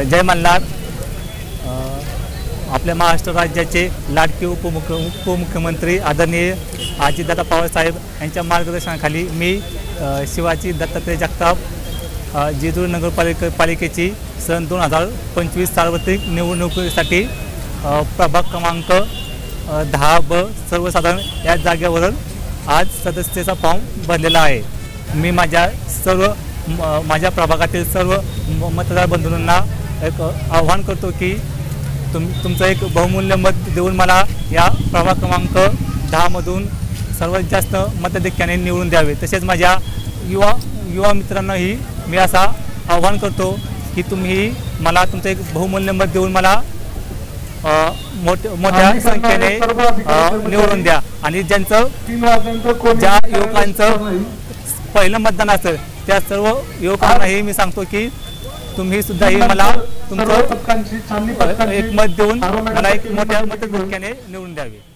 जय मल्हार। आपल्या महाराष्ट्र राज्याचे लाडके उपमुख्यमंत्री आदरणीय अजितदादा पवार साहेब यांच्या मार्गदर्शनाखाली मी शिवाजी दत्तात्रय जगताप जेजुरी नगरपालिकेची सन 2025 सार्वत्रिक निवडणुकीसाठी प्रभाग क्रमांक 10B सर्वसाधारण या जागेवर आज सदस्यतेचा फॉर्म भरलेला आहे। मी माझ्या प्रभागातील सर्व मतदार बंधूंना एक आव्हान करतो की तुमचं एक बहुमूल्य मत देऊन मला या प्रभाग क्रमांक 10मधून सर्वात जास्त मताधिक्याने निवडून द्यावे। तसेच माझ्या युवा मित्रांनाही मी असा आव्हान करतो की तुम्ही मला तुमचं एक बहुमूल्य मत देऊन मला मोठ्या संख्येने निवडून द्या। आणि ज्या युवकांचं पहिलं मतदान असेल त्या सर्व युवकांनाही मी सांगतो की तुम्ही सुद्धा मला तुमचं एक मत देऊन मला एक मोठ्या मताधिक्याने निवडून द्यावे।